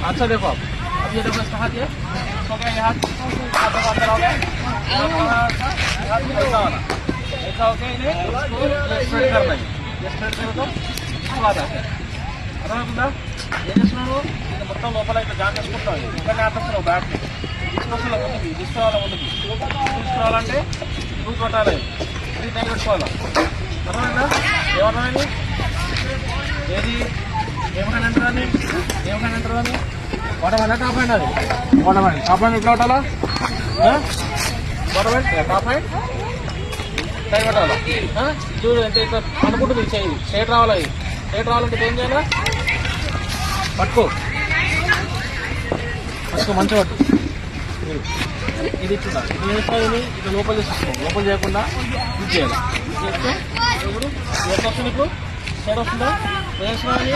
अच्छा देखो आप अब ये देखो इसका हाथ ये हो गया, ये हाथ अंदर हो गया, हाथ में ऐसा वाला ऐसा हो गया, इन्हें स्ट्रेट करना है, ये स्ट्रेट करो तो बात आता है। అర్థమవుతుందా? ఏం చేస్తున్నాను ఇది మొత్తం లోపల ఇట్లా జాయిన్ చేసుకుంటాను, ఇక్కడ ఆపేస్తున్నావు బ్యాట్ తీసుకొస్తున్నా ముందుకి, తీసుకురావాలా ముందుకి, తీసుకురావాలంటే నువ్వు కొట్టాలి, ఇది నేను పెట్టుకోవాలా. అర్థమైందా? ఏమర్థమైంది? ఏది ఏమైనా అంటారని ఏమైనా అంటారని వాటమైనా టాప్ హ్యాండ్, అది వాటమైంది టాప్ హ్యాండ్ ఎట్లా కొట్టాలా? వాటమైంది టాప్ హ్యాండ్ టైం పెట్టాలా? చూడు అంటే ఇట్లా అనుకుంటుంది చేయి, స్ట్రేట్ రావాలి, స్ట్రేట్ రావాలంటే ఏం చేయాలా? పట్టుకో పట్టుకో మంచిగా పట్టు, ఇది ఇచ్చిందా ఇది వేసుకోవాలి, ఇట్లా లోపల చేసేసుకో, లోపల చేయకుండా ఇది చేయాలి. చేస్తే ఇప్పుడు ఎంత వస్తుంది, ఇప్పుడు స్ట్రేట్ వస్తుందా? వేసుకోవాలి.